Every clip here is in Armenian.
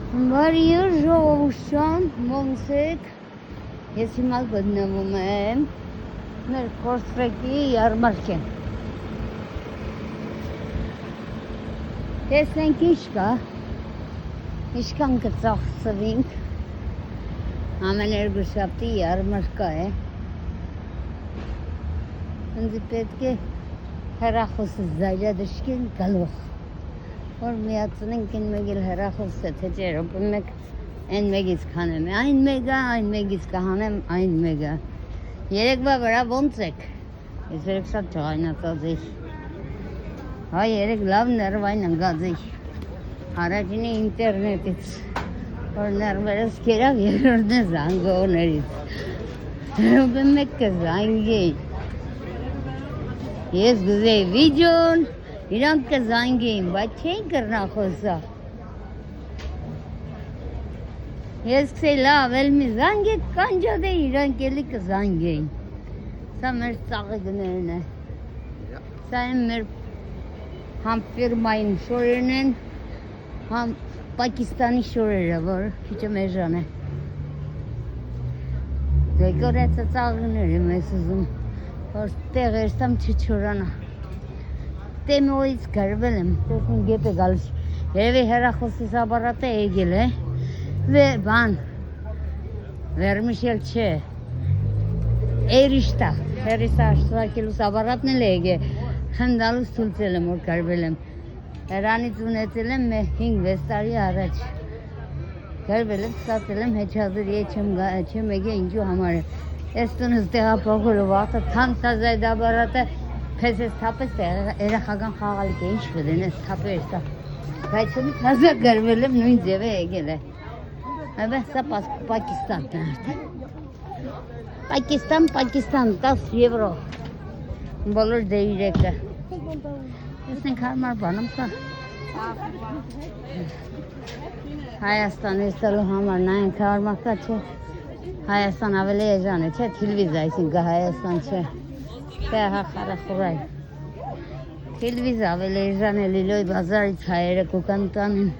Բարի ժողովուրդ, ոնց եք։ Ես հիմա գտնվում եմ մեր Կորսվեկի ярմարքին։ Տեսնենք ինչ կա, ինչքան կծախսվենք։ Ամեն երկուշաբթի ярմարկա է։ Ինձ պետք է հեռախոսը զայրադրշկեն գալով, որ միացնենք են մեկ էլ հեռախոսը, թե չէ րոպե մեկ այն մեկից քանեմ, այն մեկից կհանեմ այն մեկը։ Երեկվա վրա ոնց եք։ Ես երեք շատ ջղայնացած էի։ Հա երեք լավ ներվային ընկած էի։ Առաջինը ինտերնետից, որ ներվերս կերավ, երրորդը զանգողներից։ Րոպե մեկ կզանգեի։ Ես գուզեի վիդեոն, իրանք կզանգեին, բայց չէին կրնա խոսա։ Ես կսեի լավ, էլ մի զանգ եք կանջատ է, իրանք էլի կզանգեին։ Սա մեր ծաղիկներն է։ Սա են մեր համ ֆիրմային շորերն են, համ Պակիստանի շորերը, որ քիչը մեժան է։ Դեկորացա ծաղիկներ եմ ես ուզում, որ տեղ երստամ չչորանա։ Տեմոյից գրվել եմ, տեսնին գետ է գալիս, երևի հեռախոսիս ապարատը էգել է, բան, վերմիշել չէ, էրիշտա, հերիսա աշտվակելուս ապարատն էլ էգ է, խնդալուս թուլցել եմ, որ գրվել եմ, հերանից ունեցել եմ 5-6 տարի առաջ, գրվել եմ, ստացել եմ հեչազır չեմ էգե ինչու համար է, ես տունս տեղափոխելու վաղթը թանցազայդ ապարատը Պես ես թապես երախական խաղալիք է, ինչ կդեն ես թապը ես տա։ Բայց ունի թազա գրվել եմ նույն ձև է եկել է։ Այվե սա Պակիստանն է արդեն։ Պակիստան, 10 եվրո։ Բոլոր դեյրեկը։ Ես ենք հարմար բանում կա։ Հայաստան ես տալու համար նայենք հարմար կա չէ։ Հայաստան ավելի էժան է չէ, թիլվիզ այսինքն Հայաստան չէ։ Դա խարախորայ։ Թիլվիզ ավելի էժան է Լիլոյ բազարից հայերը կուկան տանին։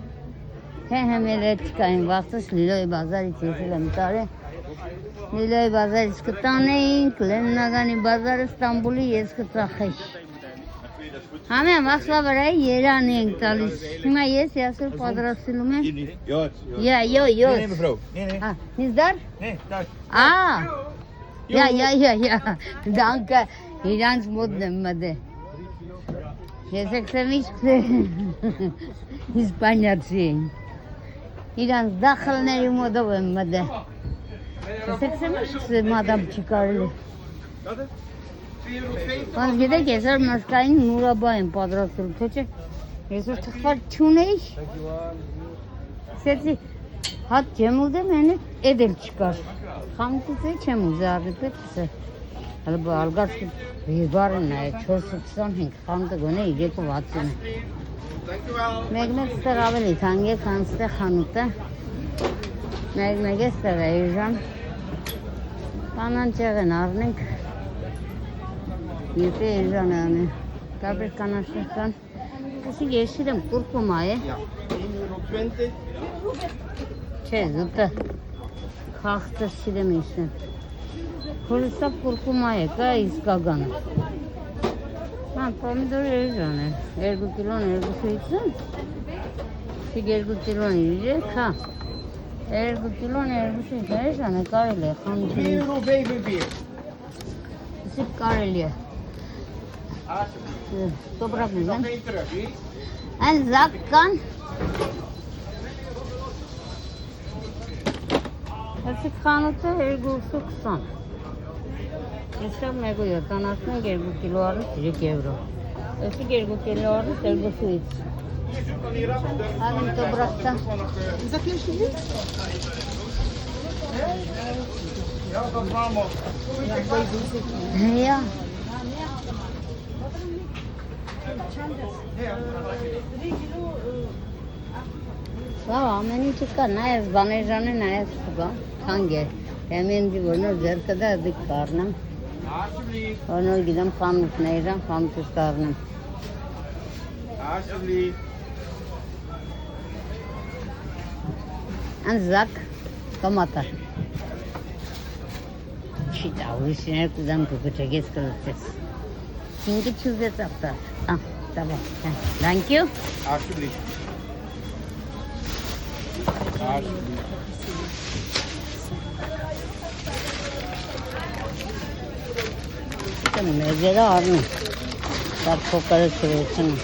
Հեմ էլ էտ կային վաղտս Լիլոյ բազարից եսել եմ տարե։ Լիլոյ բազարից կտանեինք, Լեննագանի բազարը Ստամբուլի ես կծախեի։ Համեմ վաղսվա վրայի երան ենք տալիս։ Հիմա ես յասուր պատրաստելում եմ։ Յոս։ Նիզդար։ Դանկը իրանց մոտն եմ մդե։ Ես եկսեմ իշկ իսպանյացի են։ Իրանց դախլների մոտով եմ մդե։ Ես եկսեմ իշկ մադամ չի կարելի։ Ոնց գիտեք, եսօր մաշկային մուրաբա եմ պատրաստել, թե չէ, եսօր թխվար չունեի։ Սեցի, հատ չեմ ուզեմ, են էդ էլ չկար։ Խամտից է չեմ ուզե արդիպետս է։ Հələ bu ալգասկի բարն է, 425, խամտը գոնե 360 է։ Մեկ ստեղ ավելի թանկ է, քան ստեղ խանութը։ Մեկ է ստեղ է իժան։ Կանանչեղ են առնենք։ Եթե իժան է անը։ Տարբեր կանանչներ կան։ Ոսի եշիր եմ կուրկումա է։ Չէ, զուտը։ Խաղթը սիրեմ իշն։ Հորսա կուրկումա է, կա իսկագան։ Ման, պոմիդոր էժան է, 2 կիլոն 250, սիկ 2 կիլոն 3, հա, 2 կիլոն 250, էժան է, կարել է, խանջին։ Սիկ կարել է։ Տոպրակ ուզեմ։ Այն զակ կան։ Այսիկ խանութը 220։ Եստեղ մեկու 70, 2 կիլո առնից 3 եվրո։ Այսիկ 2 կիլո առնից 2-ից։ Ադին տոբրակտա։ Zakleştiniz? Ya. Valla ameni çıkar, nayaz banejane nayaz çıkar, hangi? Hemen diyorlar zerkada dik karnım. Onu gidem famut neyden famut karnım. Անզակ տոմատը։ Չի դա, ուրիշներ կուզամ կգճագեց կլծես։ Ինքը չուզեց ապտար։ Տավա, thank you։ Alsjeblieft. Մեջերը առնում, դա փոքրը չվեցնում։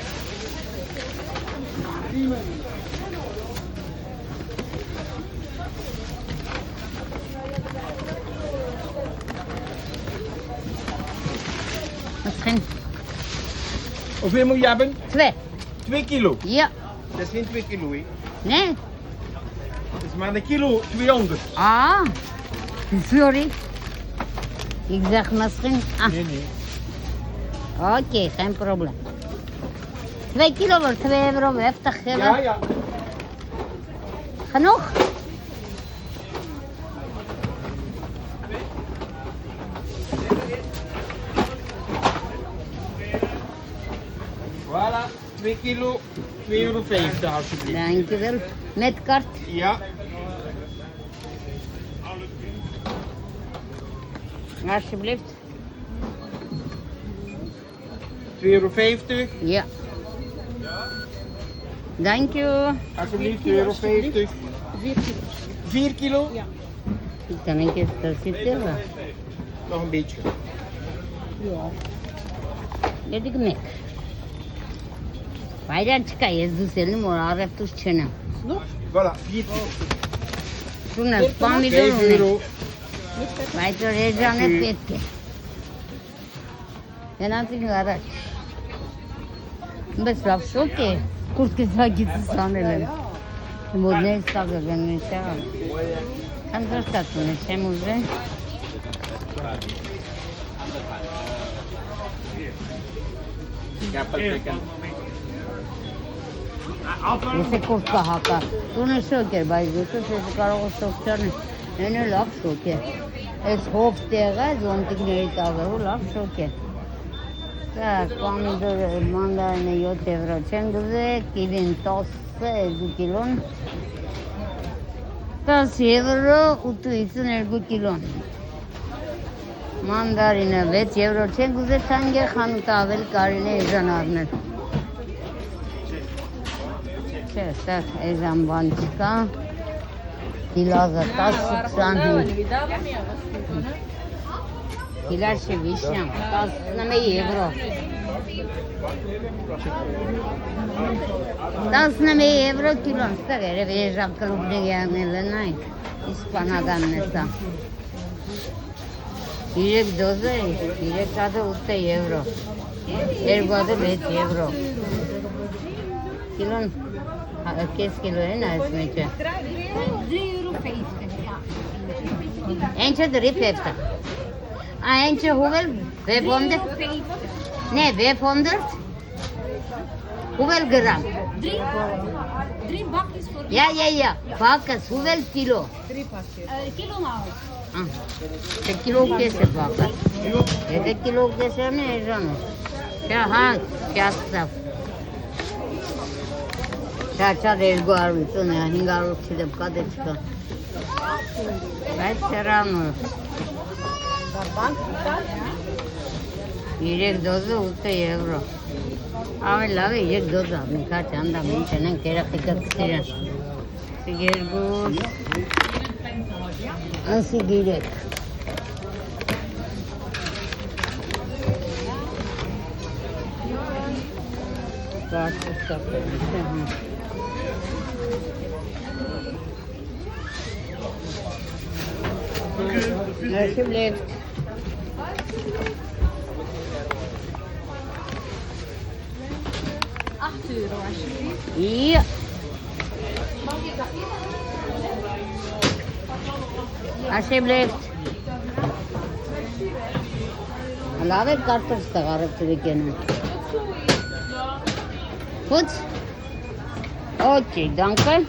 Misschien Hoeveel moet je hebben? 2. 2 kilo. Ja. Dat is geen 2 kilo, hè? Nee. Dat is maar een kilo 200. Sorry. Ik zeg misschien. Nee, nee. Oké, geen probleem. 2 kilo voor 2 euro, heftig Ja, hebben. ja. Genoeg? Voilà, 2 kilo, 2,50 € alsjeblieft. Dankjewel. Met kaart. Ja, Alsjeblieft. 2,50 €. Ja. Dank je. Alsjeblieft, 2,50 €. 4 kilo? Ja. Ik kan een keer zitten. Nog een beetje. Ja. Weet ik niet. Bayram çıkayız düzelim oraya tutuşuna. Voilà, 4 kilo. Şuna spami 5 durun. euro. Bayram rejane petti. Ben artık araç. Bes laf şu ki kurtki zagitti sanırım. Modne istavda ben ne çağır. Kan dörtatın ne çemuzde. Ja, perfect. Ese kurtka haka. Bunu şoker bayılıyorsa sesi karagos şokçanı. Ne laf şoker. Es hofteğe zontikleri tavır laf şoker. Так, помидор мандарины 7 евро. Чengüze kivin tosse 2 kilon. 10 euro utu için 2 kilon. Mandarina 6 euro. Çengüze sanki hanutavel karine ejanarner. Çesek ezan bançka. Kilaza tas sanhi. Kilarşe vişyam. Tas name euro. Tas name euro kilon. Stagere veja klubde gelmeli nay. İspanadan nesa. Direk doze, direk adı utte euro. Ergoda 5 euro. Kilon. Kes kilo है ना इसमें क्या? Ence 3,50. Ence hoeveel? 500? Nee, 500? Hoeveel gram? 3 bakjes voor Ja. Bakjes, hoeveel kilo? 3 pakjes. Kilo en half. Kilo कैसे bakjes? 1 kilo कैसे नहीं जानो? क्या हाँ क्या सब? Çaça rezgo arvito ne hingaru çidep kadečka. Kaç çaramı? Yirek dozu utte euro. Ame lave yirek dozu abne kaç anda men çenen kera kıkat kıtıran. Sigergus. Ansi girek. Kaç usta Alsjeblieft. €8 alsjeblieft. Ja. Alsjeblieft. Lave kartof stagarıp dururken. Goed? Oké, dank u.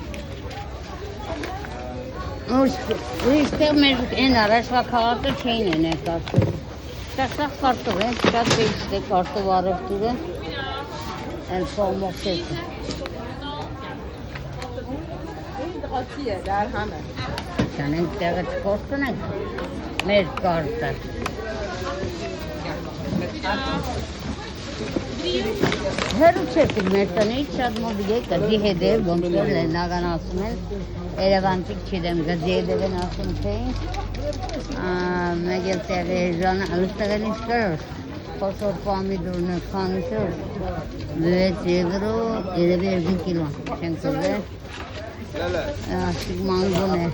Ուրիշտեղ մեր են առաջվա քաղաքը չէին են կարտով։ Սա կարտով են, շատ վեճտ է կարտով առևտուրը, էլ կողմոքսեցը։ Հացի է, դարհանը։ Չանենք տեղը չկործնենք, մեր կարտը։ Հերու չեք մեր տնից շատ մոտ եկա, դի հետև ոնց որ լենական ասում են, Երևանցիք չիդեմ, գզի հետև են ասում չէին, մեկ էլ տեղի ժանը ալստեղել ինչ կրոր, խոսոր պամիդուրն է խանուշոր, 6 եվրո, երևի 2 կիլոն, չենք ուզել, ասիկ մանգոն է,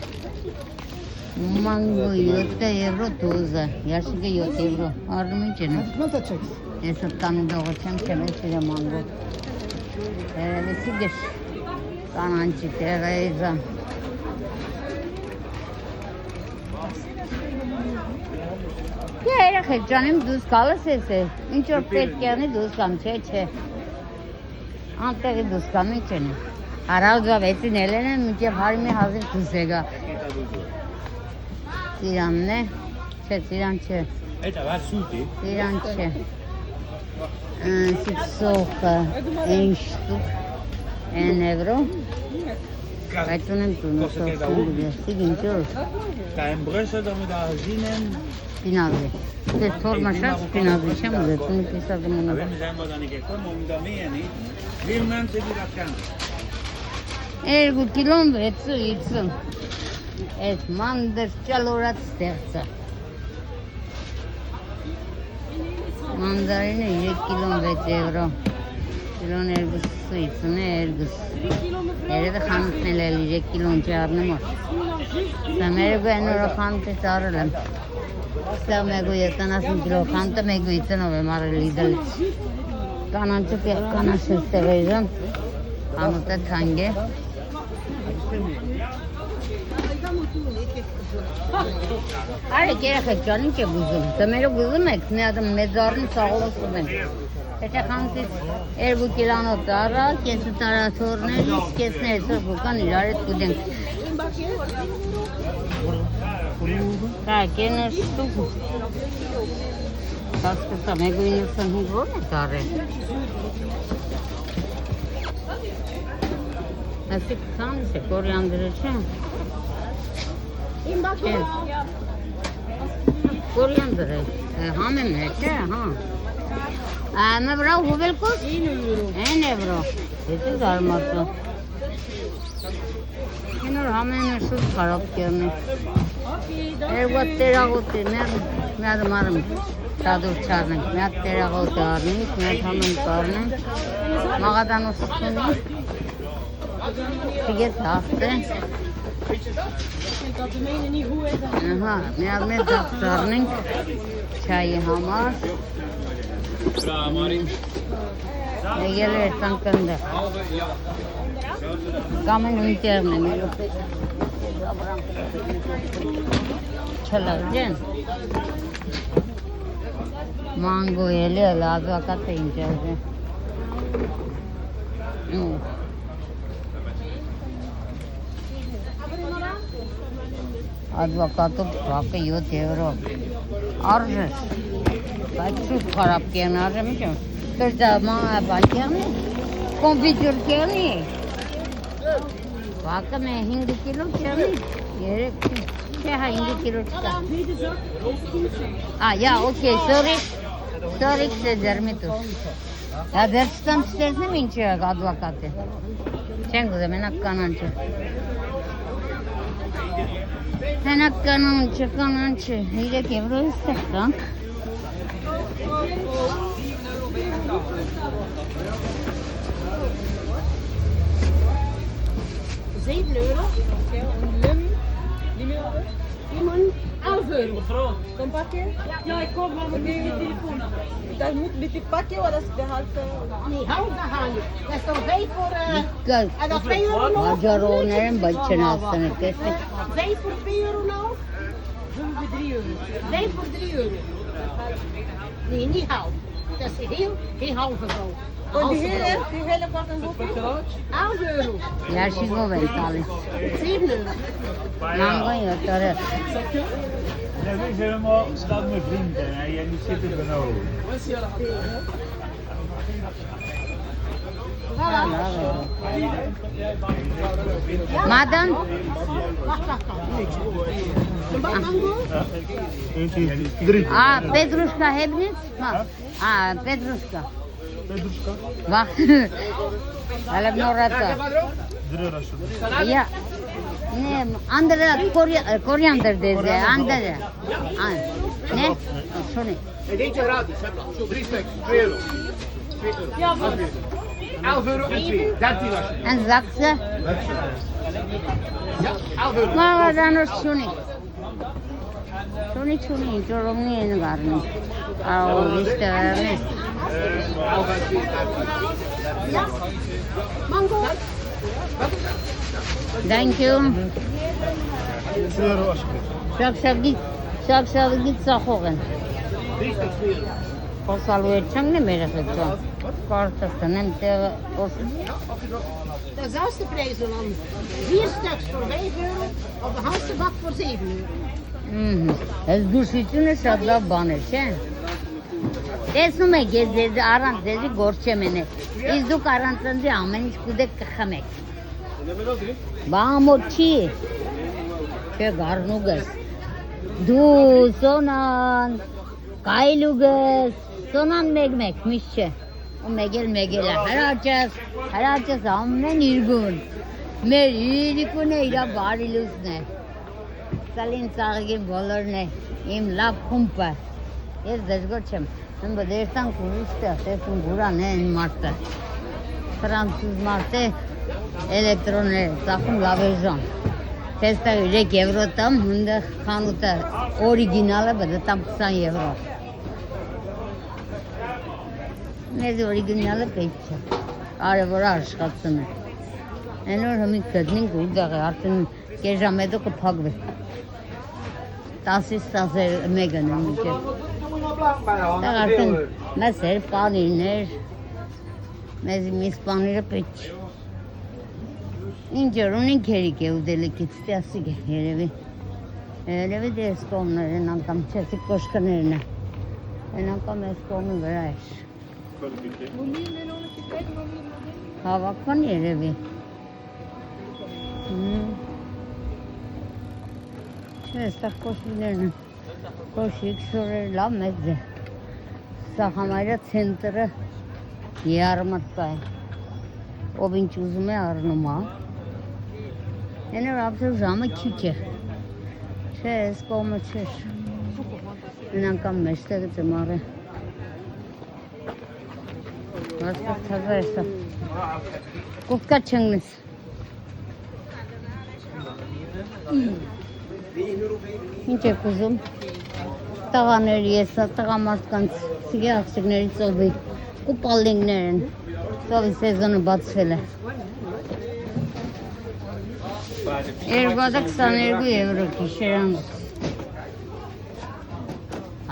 մանգո 7 եվրո դոզը, ящիկը 7 եվրո, առնում ինչ են է։ Ոնց է։ Ես տանի դողը չեմ չեմ ես իրը մանգո։ Երևեցի գեշ կանանչի տեղը եզան։ Երեխեք ջանիմ դուս կալս ես է, ինչ որ պետք եղնի դուս կամ չէ։ Անտեղի դուս կամ ինչ են է։ Հարալ գավեցին էլեն են մինչև հարիմի հազիր դուս եկա։ Ծիրանն է, չէ ծիրան չէ։ Ծիրան չէ։ Սիքսոխը, են շտուկ, են եվրո, այդ ունեմ տունը սոխտուն գուլը, սիգ ինչոր։ Կայմբրեսը դամի դահազին են։ Սպինազի, ես թորմա շատ սպինազի չեմ ուզել, տունը պիսա գմոնը։ Avem deja în Botanicecom, omdami eni, vimnan se diraccan. Երկու կիլոն 650, այդ մանդր ճալորած ստեղծը։ Mandarine 3 kilon 6 euro. Kilon 250 ergus. Երևի խանութն էլ 3 կիլոն չառնեմ որ։ Սա մերգու են օրը խանութը ծարել եմ։ Սա մերգու 70 կիլո խանութը մերգու 50 եմ առել իդելից։ Կանանչը կանանչ ես տեղեժեմ։ Խանութը թանկ է։ Արեք երեխեք ջան ինչ եք ուզում, դմերը ուզում եք, մի հատ մեծառին սաղովս ուզենք։ Եթե խանութից 2 կիլանոց առա, կեսը տարածորներից, կեսն այսօր բուկան իրար հետ կուդենք։ Так, կենը շտուկ։ Հասկսա, մեկու 95 ո՞րն է կարել։ Ասիկ քանս է, կորիանդրը չէ։ Կորիանդր է, համեն է, չէ, հա։ Մը վրա հուվել կոս? 9 եվրո, եթե զարմացը։ Ինոր համեն է շուտ կարապ կերնի։ Երգոտ տերաղոտ է, մի հատ մարմ տադուր չարնենք, մի հատ տերաղոտ է արնենք, մի հատ համեն կարնենք, մաղադանոս սունի, շիգետ հաղթ է։ Ահա, մի հատ մեր դաղթ արնենք, չայի համար։ Եկել է տանկնդը։ Կամ են ունտերն է մեր ուպետ։ Չլավ ջեն։ Մանգո ելի է, լազվակատ է ինջազ է։ Advocatul facă 7 euro. Arge. Բայց շուտ խարապ կերն արժեմ ինչեմ։ Կրտա մահա բան կերնի, կոմպիտյուր կերնի։ Վակը մե 5 կիլո կերնի, 3 չէ հա 5 կիլո չկա։ Ja, okay, sorry, քսե ձերմիտուս։ Ja, դեր չտամ չտեսնեմ ինչ է advocat է։ Չենք ուզեմ, մենակ կանանչը։ Հենակ կանանչը, 3 եվրո է ստեղտանք։ €7. Limon 11 euro. Kom pakken? Ja, ik kom wel met mijn telefoon. Dat moet met die pakken, want dat is de halve. Nee, halve gaan. Dat is toch 5 voor. En dat 2 euro nog? Macaroner են, բայց չեն ասանը, տեսեք։ 5 voor 2 euro nog? 5 voor 3 euro. 5 voor 3 euro. Nee, niet half. Dat is geen halve zo. Die hele pakken hoeveel? 11 euro. Ящикով են տալիս։ 7 euro. Մանգոն 7 euro։ Dat is helemaal stad met vrienden en jij niet zitten benauwd. Madam? Wacht. Wat mango? Petrushka hebniz? Petrushka. Bak. Hala norata. Ya. Ne? Andere koriander deze. Andere. Ne? Sorry. Deze gratis, hè? Zo 3 stuks, 2 euro. 2 euro. 11 euro en 2. 13 was het. En zakse? Ja, 11 euro. Maar dan is Shuni. Shuni, jorom ni en garni. Au, liste vernes. 11 en 2, 13. Mango? Thank you. Şak git sahogen. 3 stuks, 2 euro. Kosalu etçem ne merak ettim. Kartasın hem de olsun. Dat is zelfs de prijzen dan. 4 stuks voor 5 euro of de halve bak voor 7 euro. Ez dushitune shadla bane che. Տեսնում եք ես ձեզ առանց ձեզի գործ չեմ ենե։ Իսկ դուք առանց ինձ ամեն ինչ կուտեք կխմեք։ Բամոտ չի։ Չէ գառնուգես։ Դու սոնան կայլուգես։ Սոնան մեկ միշտ չէ։ Ու մեկ էլ է։ Հրաճես ամեն իրգուն։ Մեր իրիկուն է իրա բարի լուսն է։ Սալին ծաղիկին բոլորն է։ Իմ լավ խումբը։ Ես դժգոհ չեմ։ Ըմբ դերտան կուրուստը, տեսուն գուրան է այն մարդը։ Ֆրանսուզ մարդ է, էլեկտրոն է, ծախում լավեժան։ Տեստա 3 եվրո տամ, հունդը խանութը օրիգինալը բդտամ 20 եվրո։ Մեզ օրիգինալը պետք չէ, արևորը աշխատսն է։ Են որ հմիկ գտնինք ու դաղ է, արդեն կեժամ հետո կպագվի։ 10-ից 11-ն է միջև։ Դա արդեն մեզ էր պանիրներ, մեզ միս պանիրը պետք չէ։ Ինչ որ ունին քերիկ է ուդելիքից, տասիկ է երևի դես կողմներ են անգամ չեսի կոշկներն է, են անգամ ես կողմի վրա էր։ Հավաքվան երևի։ Չէ, ստեղ կոշիկներն են, կոշիկ շորեր լավ մեծ է։ Սա համայրը ցենտրը յարմատկա է, ով ինչ ուզում է առնում է։ Են որ ապսոր ժամը քիչ է, չէ, ես կողմը չէր, են անգամ մեջտեղը ծմար է, վասկով թազա է սա, կուվկա չնգնես, ինչ եք ուզում, տղաների եսա, տղամարդկանց սիգի աղջիկների ծովի, կուպալինգներ են, ծովի սեզոնը բացվել է։ 222 եվրո գիշերանոց։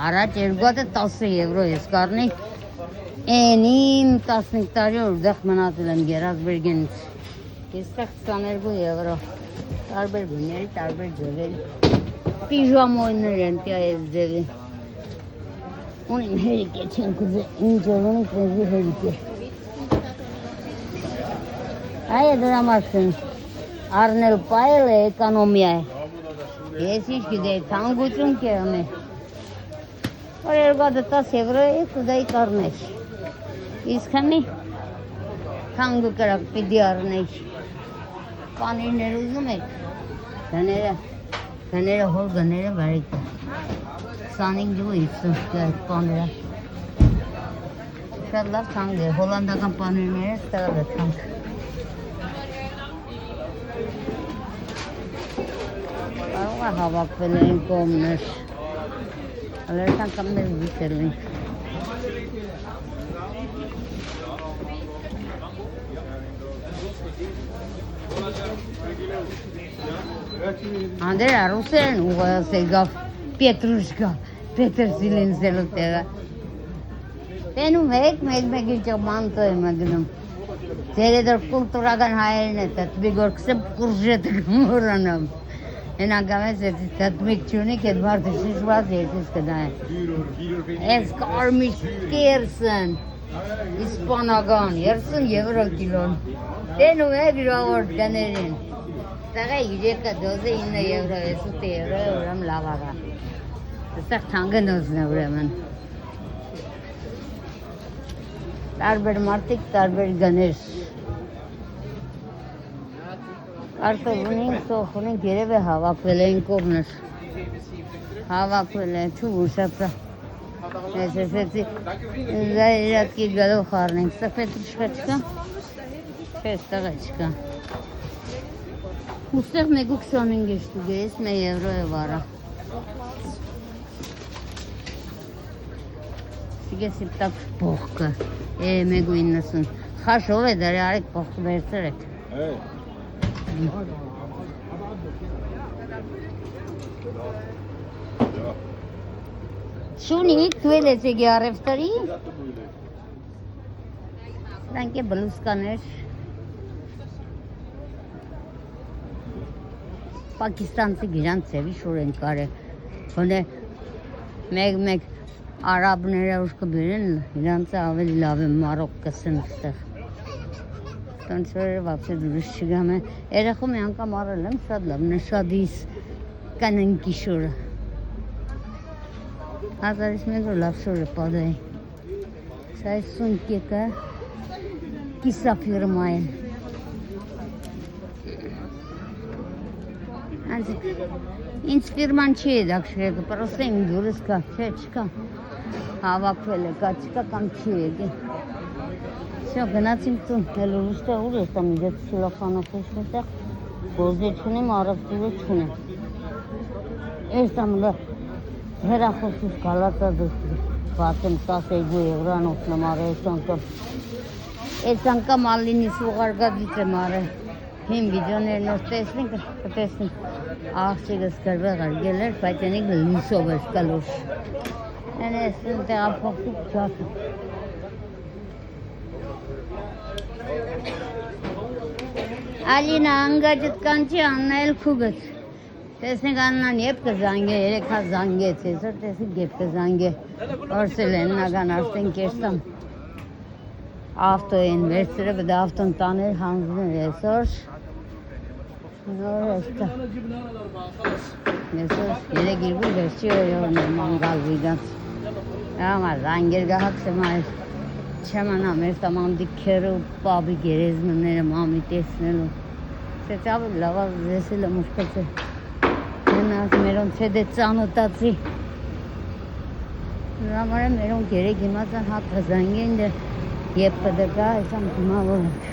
Առաջ 210 եվրո ես կարնի, են իմ 15 տարի որդեղ մնացել եմ Գերազբերգենից։ Եստեղ 22 եվրո, տարբեր գույների, տարբեր ձևերի, պիժամոյներ են տյա ես ձևի։ Ունիմ հերիկ է չեն կուզե, ինչ որ ունիմ կրեզի հերիկ է։ Այ է դրա մասն։ Առնել պայել է էկոնոմիա է։ Ես ինչ գիտեի, թանգություն կեղն է։ Որ 210 եվրո է, կուզայի կարնեի։ Իսկ հնի թանգու կրակ պիդի առնեի։ Պանիրներ ուզում եք, գները հոր գները վարիկը։ 25 դու 50 կայք պաները։ Շատ լավ թանկ է, հոլանդական պանիրները ստեղել է թանկ։ Կարող է հավաքվել են կողմներ, հալերտան կամ մեզ վիտել ենք։ Անդեր արուսեր են ուղղաս եկավ Պետրուշկա, Պետրսիլին զելու տեղը։ Տենում եք մեկ իրջը մանտո եմ գնում։ Ձեր էդոր կուլտուրական հայերն է տտմիկ որ կսեմ կուրժետը կմորանամ։ Են անգամ ես տտմիկ չունիք էդ մարդը շիշված երկիս կդա է։ Ես կարմիշ կերսն, Իսպանական 30 եվրո կիլոն։ Տենում է գրավոր գներին։ Տեղը 3 դոզը 9 եվրո, 8 եվրո, ուրեմն լավ աղա։ Այստեղ թանգնոզն է ուրեմն։ Տարբեր մարդիկ, տարբեր գներ։ Արտովունին, սոխունին երևի հավաքվել էին կողմներ։ Հավաքվել է թու ուշացա։ Էսեցի զայրատկի գալով խառնենք, սա պետրիշկա չկա, չես տղա չկա։ Ուստեղ 1.25 է շտուկ է, ես 1 եվրո է վարա։ Սիգես իպտակ պողկը, 1.90, խաշով է դարի արեք պողկը բերցրեք։ Շունիկ, դու էլ ես եկի առևտրի։ Սրանք է բլուսկաներ։ Պակիստանցի գիրանց ծևի շուր են կարե։ Հոնե մեկ արաբները ուշ կբերեն, իրանցը ավելի լավ է մարոկ կսեն ստեղ։ Տոնցորը վապսե դուրս չգամ է։ Երեխում է անգամ առել եմ, շատ լավն է, շատ իս կաննքի շուրը։ Հազարից մեկ լավ շուրը պադայի։ Սա է սունկեկը, կիսա ֆիրմա է։ Ինձ ֆիրման չի է դակշրեկը, պրոսը իմ դուրս կա, չէ, չկա։ Հավաքվել է, կա, չկա կամ չի եկի։ Всё, գնացինք տուն, էլ ուստեղ ուր ես տամ իջեց սուրախանով ուստեղ, գոզե չունեմ, առավտուրը չունեմ։ Ես տամ հերախոսուս կալացա բացեմ 12 եվրանոց նմարը ես անգամ։ Ես անգամ ալինիս ուղարգադից եմ արել։ Հին վիդեոներն որ տեսնենք, կտեսնենք աղջիկս գրվեղ արգել էր, բայց ենիք լուսով էր կլուշ։ Են ես տեղափոխում չասում։ Ալինա անգաջդ կանչի Աննա էլ քուգըց։ Տեսնենք Աննան եբ կզանգե, երեքա զանգեց, այսօր տեսնենք եբ կզանգե։ Որսել են նագան արդեն կեստան ավտո են վերցրը, բդա ավտոն տաներ հանձներ այսօր։ Նոր էստա։ Այսօր երեկ իրգու վերջի օրյոն է մանգալ վիգանց։ Ահա զանգեր գահակսեմ այլ։ Չամանամ ես տամանդիկ քերը ու պաբի գերեզմները մամի տեսնելու։ Սեցավ լավա վեսել եմ ուշկացը։ Հենաս մերոն ցեդե ծանոտացի։ Նամարը մերոն գերեկ իմացան հատ հզանգեն դե եբ պդկա այսամ դիմավոր ենք։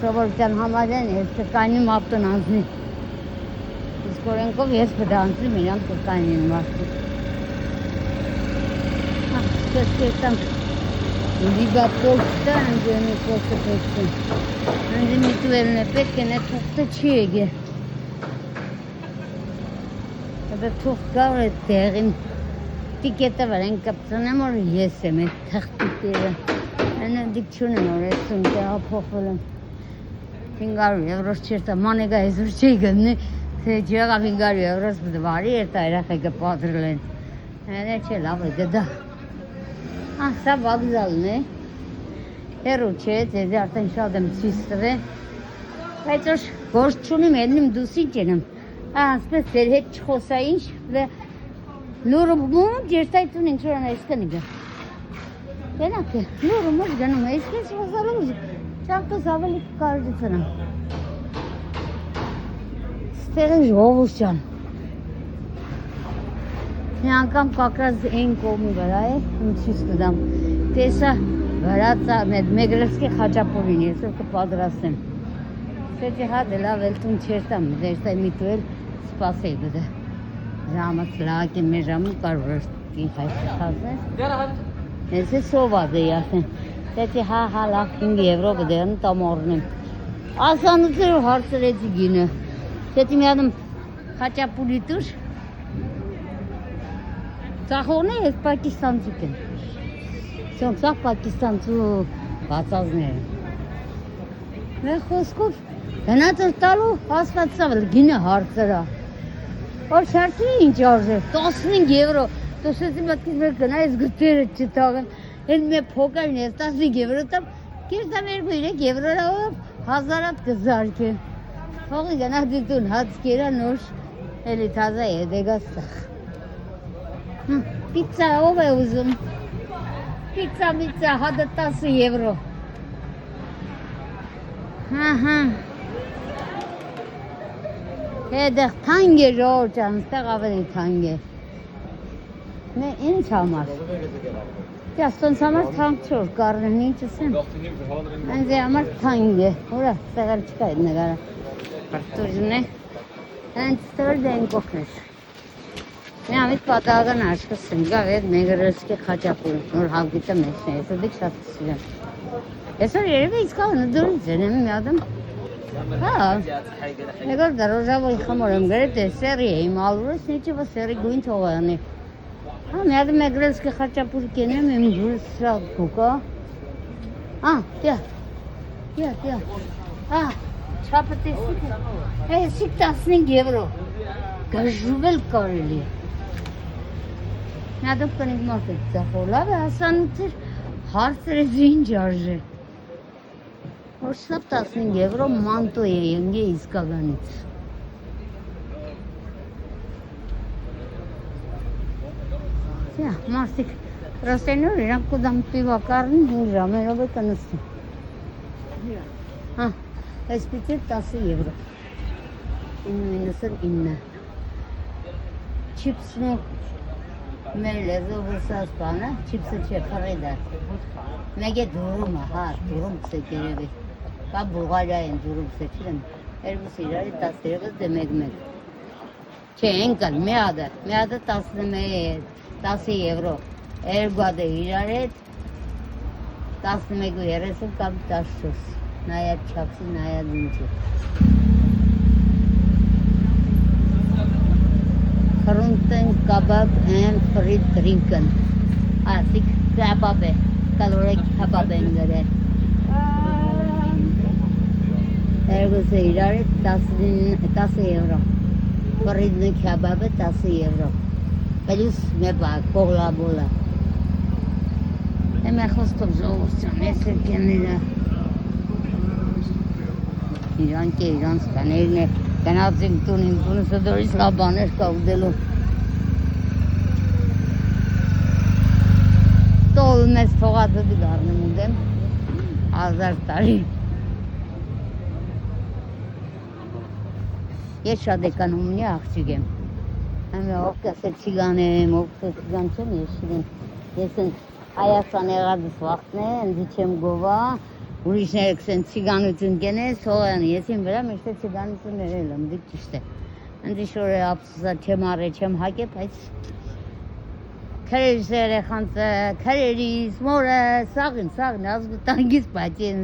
Սովորության համարեն ես կկայնում ապտոն անձնի։ Իսկ օրենքով ես պդանցի միրանք կկայնին մարդու։ Կստեսան լիգա պոստը ընձյանի պոստը պետքին։ Ընձի միտուելն է պետքին է թուղթը չի եգե։ Հետը թուղթ գավ է տեղին տիկետը վրեն կպցնեմ որ ես եմ է թղթիկերը։ Են դիք չունեմ որ ես սուն տեղափոխվել եմ։ 500 եվրոս չերտա մանեգա այսուր չի գննի, թե չեղա 500 եվրոս բդվարի երտա երախեկը պատրել են։ Են է չէ լավ է գդա։ Սա վագզալն է, հերու չէ, ձեզի արդեն շատ եմ ցույց տվել, բայց որ գործ չունեմ, ելնեմ դուսի ջենեմ, ասպես ձեր հետ չխոսայինչ, լուրը մոտ երտայցուն ինչ որան այս կնիգը, գենակ է, լուրը մոտ գնում է, այսպես խոսալում ուզի, ճամտոս ավելի կարժիցնամ, ստեղ է ժողուս ճան, մի անգամ կակրած էին կողմի վրա է, ցույց կտամ։ Տեսա վրացա մեգրսկի խաչապուրին, այսօր կպատրաստեմ։ Սեցի հատ լավ էլ տուն չերտամ, դերտայ միտուել սպասել բդը։ Ժամաց լակի մեր ժամում կարող էր խազնես։ Ես է սովադ է ասեն։ Սեցի հա լավ 5 եվրո բդը են տամորնեմ։ Ասանուցերով հարցրեցի գինը։ Սեցի մի ադմ խաչապուրի տուր Սախորն է ես պակիստանցուկ եմ, սա պակիստանցու բացազներ եմ։ Մեր խոսքով գնացր տալու հասկացավ էլ գինը հարցրա, որ շարդրի ինչ արժեր, 15 եվրո, Դոսեցի մտքից մեր գնայս գտերը չթողեմ։ Են մե փոկարն է 15 եվրո տամ։ Կերտամ 2-3 եվրոյով 1000-ատ կզարկեմ։ Թողի գնա դիտուն հաց կերա նոր էլի թազա է դեգաստա։ Պիցա ով է ուզում։ Պիցա հադը 10 եվրո։ Հա։ Հետեղ թանկ է ժողովուրդ ջան, ստեղ ավելի թանկ է։ Մե ինչ համար։ Դաստոնց համար թանկ չոր կարնեն ինչս եմ։ Այնձե համար թանկ է, ուրա ստեղել չկա այդ նգարը։ Պարտուժն է, այնց ստոր դեն կողնես։ Մի ամիտ պատաղան աշկս սնգավ էդ մեգրսկի խաճապուրը, նոր հավգիտը մեջն է, ես դիք շատ կսիրեմ։ Այսօր երևի իսկավը նդուրից են եմ մի ադմ։ Հա, նգար դարոժավոյ խմոր եմ գրետ է սերի է իմ ալուրս, նիչիվը սերի գույն թողանի։ Հա, մի ադմ մեգրսկի խաճապուր կենեմ իմ դուրս սրաղ կուկա։ Տյա, չապը տեսիք է, այսիք 15 եվրո, գժուվել կարելի է։ Մի ադմ կնիկ մարդ է ծախոր, լավ է հասանուցիր, հարցր է զինչ արժե։ Որ շլապ 15 եվրո մանտո է ենգե իսկագանից։ Սյա, մարդիկ ռոստենոր իրանք կուդամ պիվակարն 5 ժամերով է կնստում։ Հա, այսպիցի 10 եվրո։ 9.99։ Չիպսն ու մեր լեզով վսած բանը, չիպսը չէ, խրեդա։ Մեկ է դուրումը, հա, դուրում կսեք երևի։ Կա բուղալյա են դուրում կսեք, չիրեմ։ Երկուս իրարի 10 եվրո դե մեկ։ Չէ, ենկալ, մի ադը 10 եվրո։ Երկու ադը իրար հետ 11.30 կամ 14։ Նայած չապսի, նայած ինչի։ Խրունտեն կաբաբ են ֆրիդ դրինքն։ Ասիկ կաբաբ է, կալորեք կաբաբ են գրել։ Երկուսը իրար հետ 10 եվրո։ Ֆրիդն կաբաբը 10 եվրո։ Պելուս մեբակ, պողլաբոլա։ Եմ է խոսքով ժողովության, ես է կենիրա։ Իրանք է, իրանց կաներն է, գնաց իմ տունը սդորից լաբաներ կա ուդելու։ Տոլ մեզ թողածը դի գարնեմ ուդեմ, 1000 տարի։ Ես շատ էկանոմնի աղջիկ եմ։ Հեմե ով կասե չիգան եմ, ով կասե չիգան չեմ, ես շիրեմ։ Ես են Հայաստան եղածս վաղթն է, ընձի չեմ գովա, ուրիշները կսեն չիգանություն կենես, հողան, ես իմ վրա միշտե չիգանություն ներել եմ, դիք ճիշտ է։ Ընձի շոր է ապսուսա չեմ արե, չեմ հակե, բայց քրերիս երեխանցը, քրերիս, մորը, սաղին, ազգու տանգիս պատին,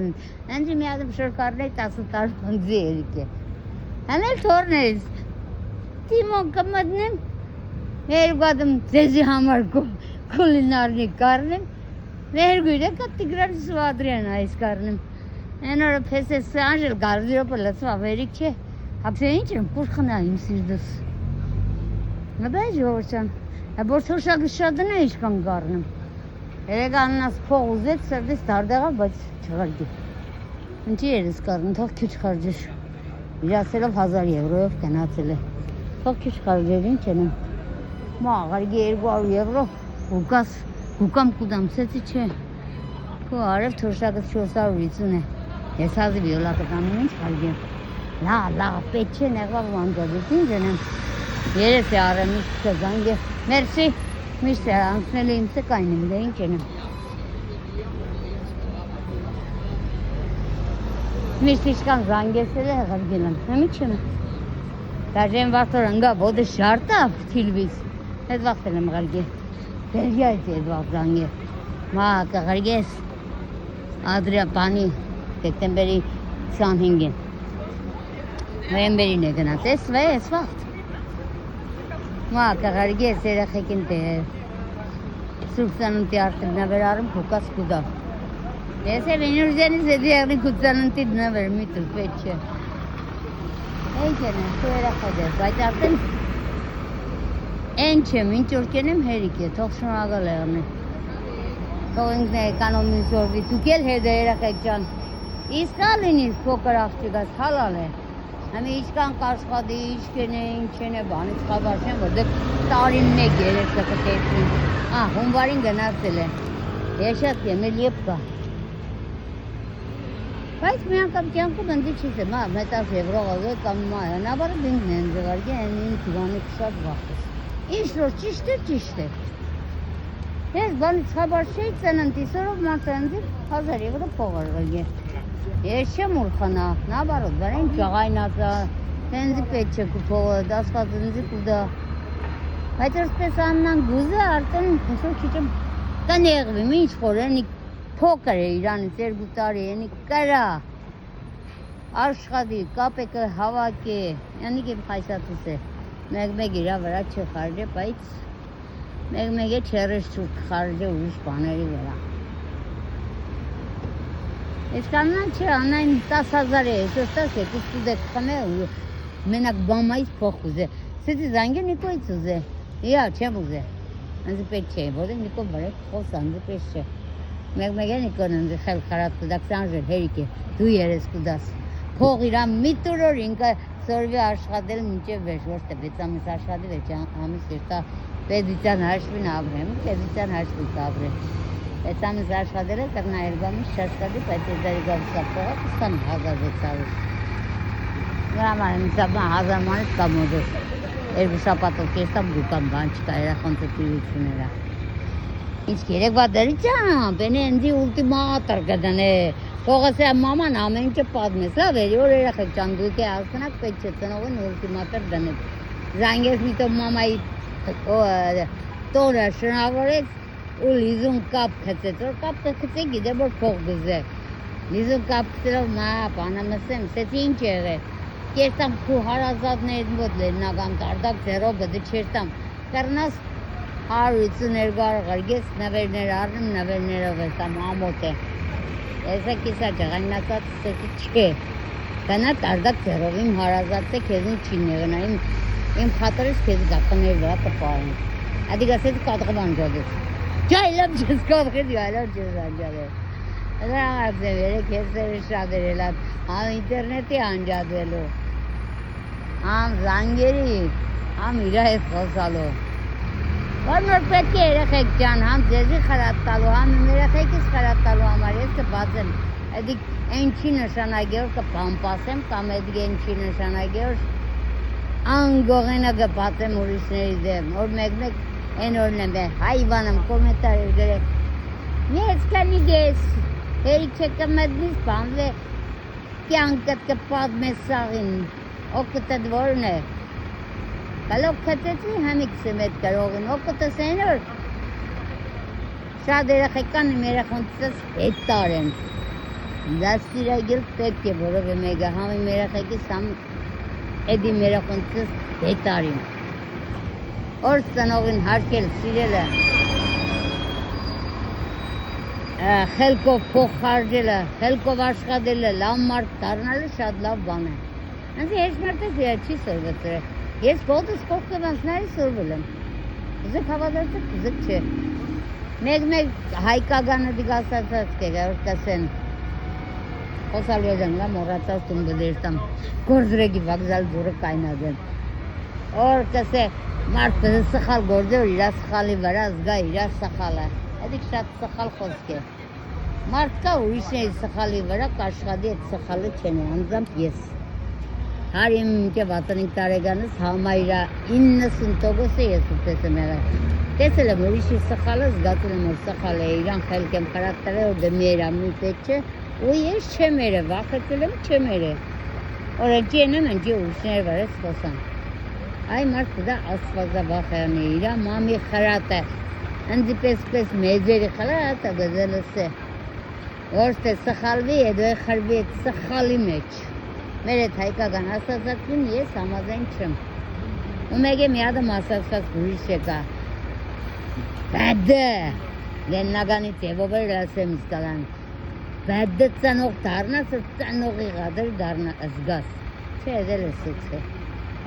ընձի մի ադմ շոր կարնեի 10 տար ընձի երիք է։ Հəնել թորներից, Տիմոն կմտնեմ, երկու ադմ ձեզի համար կուլինարնի կարնեմ, երկու իրեկա Տիգրան Սվադրյան այս կարնեմ, են օրը պես ես անժել գարդիրոպը լծվա վերիք չէ, հապսե ինչ եմ, պուր խնա իմ սիրդս։ Նբայ ժողորցան, որ թոշակը շատն է իշկան կարնեմ, երեկ աննաս փող ուզեց, սրդիս դարդեղա, բայց չղարգի։ Ինչի երես կարնեմ, թող քիչ խարջեշ, իրացելով 1000 եվրոյով կնացել է։ Թող քիչ խարջեր ինչ ենեմ, աղարգի 200 եվրո, հուկամ կուդամսեցի չէ, քո արև թոշակը 450 է, ես հազի վիոլակը տանում ինչ խարգեմ, լավ, պետ չէ նեղավ վանդադուտ ինչ ենեմ, երես է արեմ միշտ կզանգ է, մերսի, միշտ է անցնել է իմ սեկայնեմ, դե ինչ ենեմ, միշտ իշկան զանգեսել է հղարգել եմ, հեմի չեմ է, Даже им вахтор ընգա ոդը շարտավ թիլվից, հետ վախտել եմ հղարգել, բերյայց էդ վախտ զանգել, մա կղարգես ադրյա պանի դեկտեմբերի 25-ին, նոյեմբերին է գնաց, ես վախտ, մա կղարգես երեխեկին տեր, սուրբսանունտի արդել նավեր արում հուկաս կուդավ, ես է վինուրզյանից էդի աղնի կուծանունտի նավեր միտուր պետ չէ, Էյք են, քու երախոդ ես, բայց արդեն Են չեմ, ինչ որ կենեմ հերիք է, թող շնորհակալ եղնի։ Թող ինքն է էկոնոմիզորվի, դուք էլ հետ է երեխեք ջան։ Իսկ ալինից փոքր աղջիկած հալալ է։ Համի ինչքան կաշխատի, ինչ կենե, ինչ են է, բանից խաբար չեմ, որ դեք տարին մեկ երեխը կտեցին։ Հունվարին գնացել է։ Ես շատ եմել եվ կա։ Բայց մի անգամ կյանքում ընձի չիս եմ, մետաս եվրող աղե կամ մայը, նաբարը դինքն են ձվարգի, են ինք իվանիք շատ վախս։ Ինչ որ ճիշտ է։ Ես բանից խաբար չէի ծննդի սորով մարդը ընձի 1000 եվրո փողար ղգե։ Ես չեմ ուրխանա, նաբարոտ, բարեն ճաղայնացա, ընձի պետ չե կուփողը, դասված ընձի կուդա։ Բայց ըսպես աննան գուզը արդեն հսոր քիչեմ կան եղվիմ, ինչ խոր ենի փոքր է իրանից 2 տարի, ենի կրա, աշխադի, կապեկը հավակ է, յանիք եմ խայսատուս է, մեկ իրա վրա չխարջ է, բայց մեկ է չերես չուրք խարջ է ուրիշ բաների վրա։ Ես կանան չէ, անայն 10,000 է, սոստաս է, կուս կուզեք խմե ու մենակ բամայից փող ուզե, սեցի զանգե նիկոյից ուզե, իա չեմ ուզե, անձի պետ չէ, որ է նիկո բարեք խոս անձի պետ չէ, մեկ է նիկոն անձի խել խարատ կուդակ սանժեր հերիք է, դու երես կուդաս, փող իրան մի տուրոր ինքը սորվի աշխատել մինչև վերջ, ոչ թե 6 ամիս աշխատի, 6 ամիս երտա պետության հաշվին ապրեմ, պետության հաշվին կապրեմ, 6 ամիս աշխատել է, կրնա 2 ամիս չաշխատի, բայց ես դարի գավուսա փողա, կստան 1600 Նրաման եմ սաբան 1000 մանից կամ ոդոս, 2 շապատով կեստամ գուկան բան չկա, երախոնցը տիրություներա։ Ինչ երեկ վադերի ճան, բենե ենձի ուլտիմատր կդնե, փողս է մաման ամեն ինչը պատմես, լավ էլի, որ երախեք ճան դուք է ասնակ պետ չէ ծնողին ուլտիմատր դնեք։ Զանգես միտով մամայի տորը շնավորեց ու լիզուն կապ խծեց, որ կապ խծե գիտե որ փող գզե։ Լիզուն կապ խծելով մա պանամսեմ, սեցի ինչ եղե։ Կերտամ քու հարազատներ մոտ լեննագամ տարդակ ձերով բդի չերտամ։ Կրնաս 152 գարգես նվերներ առնեմ, նվերներով էստամ ամոտ է։ Եսա կիսա ճղայնացած սեցի չէ։ Կնա տարդակ ձերով իմ հարազատ է քեզին չի նեղնա, իմ խատրից քեզ գակներ վրա կպարեն։ Ադիգա սեցի կատղով անջադես։ Ճայլապ չես կատղեց, այլապ չես անջադես։ Դա արդեն երեք հեսերը շատ էր էլատ, համ ինտերնետի անջադվելու, համ զանգերի, համ իրա հետ խոսալու։ Որ նոր պետք է երեխեք ջան, համ ձեզի խրատ տալու, համ իմ երեխեքիս խրատ տալու համար ես կբացեմ, էդիկ են չի նշանագի որ կպամպասեմ, կամ էդիկ են չի նշանագի որ անգողենը կբացեմ ուրիշների դեմ, որ մեկ են օրնեմ է, հայվանım կոմենտար էր գրեք, ես կանի գես, հերիք չե կմեդնիս բան վե կյանքդ կպատմես սաղին, օգտդ որն է, կալով կծեցի համիքս եմ էդ կարողին, օգտս են որ շատ երեխեկան իմ երեխոնցս հետ տարեն, դաստիրագել պետք է որով է մեգա, համ իմ երեխեկիս համ էդ իմ երեխոնցս հետ տարին, որ ծնողին հարկել սիրելը, խելքով փող խարժելը, խելքով աշխատելը, լավ մարդ դառնալը շատ լավ բան է։ Անձի հեշտ մարդես իրա չի սորվեցրել։ Ես բոլտս կողքվանցնարի սորվել եմ։ Ուզեք հավադարձեք, ուզեք չէ։ Մեկ հայկագանը դիգ ասացած կեգա, որ կասեն խոսալու եդեմ, լա մորացավ տուն բդերտամ, գործրեգի վագզալ դուրը կայնադեն։ Որ կասե մարդ պզը սխալ գործը, որ իրա սխալի վրա զգա իրա սխալը։ Էդիկ շատ սխալ խոսք է։ Մարդ կա ուրիշների սխալի վրա կաշխադի այդ սխալը չեն է, անձամբ ես։ Հարիմ ինքը 65 տարեկանս համա իրա 90% ես ուպես եմ եղել։ Տեսել եմ ուրիշի սխալը, զգացել եմ որ սխալ է, իրան խելք եմ խրատել որ դե մի երամնի պետ չէ, ու ես չեմ երը, վախեցել եմ չեմ երը։ Օրենքի ենեմ ընջի ուրիշների վրա սխոսան։ Այ մարդ դա աստվածավախ է իրա մամի խրատը, ընձի պես մեզերի խրատը գզելս է։ Ոչ թե սխալվի է, դու է խրվի է սխալի մեջ։ Մեր էդ հայկական ասացածին ես համաձայն չեմ։ Ու մեկ է մի ադմ ասացած ուրիշ եկա։ Բադը, լեննագանի տևով էր ասեմ իսկալան։ Բադը ծանող դարնաս, ծանողի գադր դարնա զգաս։ Չէ, էդել է սուց է։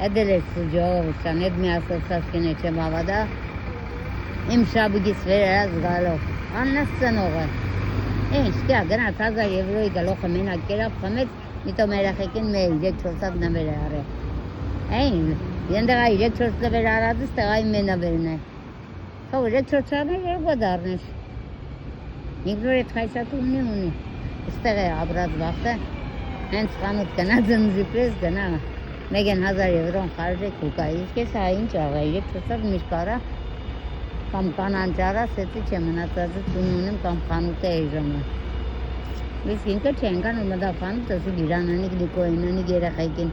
Edeliz joguşan etmeyasın saskine çemavada. İmşabıgis veririz galok. Anlasın oğul. İşte gana taza evroyu galok menak gerap kamet. Mito merakekin me ilek çorsat ne verare. Yende gay ilek çorsla veraradı sta gay mena verine. Kau ilek çorsana ver kadarmış. Nigret kaysatı uni. İşte gay abraz vakti. Hens kanıt kanadın zipres gana. Megan 1000 euro harcı kukayı. Kesa inç ağa ilek çorsat mişkara. Կամ կանանջարա սեցի չեմ մնացածը ծունունում կամ խանութը էժամը։ Իսկ ինքը չենքան ու մտա խանութը սու գիրանանիք նիկոյնանիք երեխայքին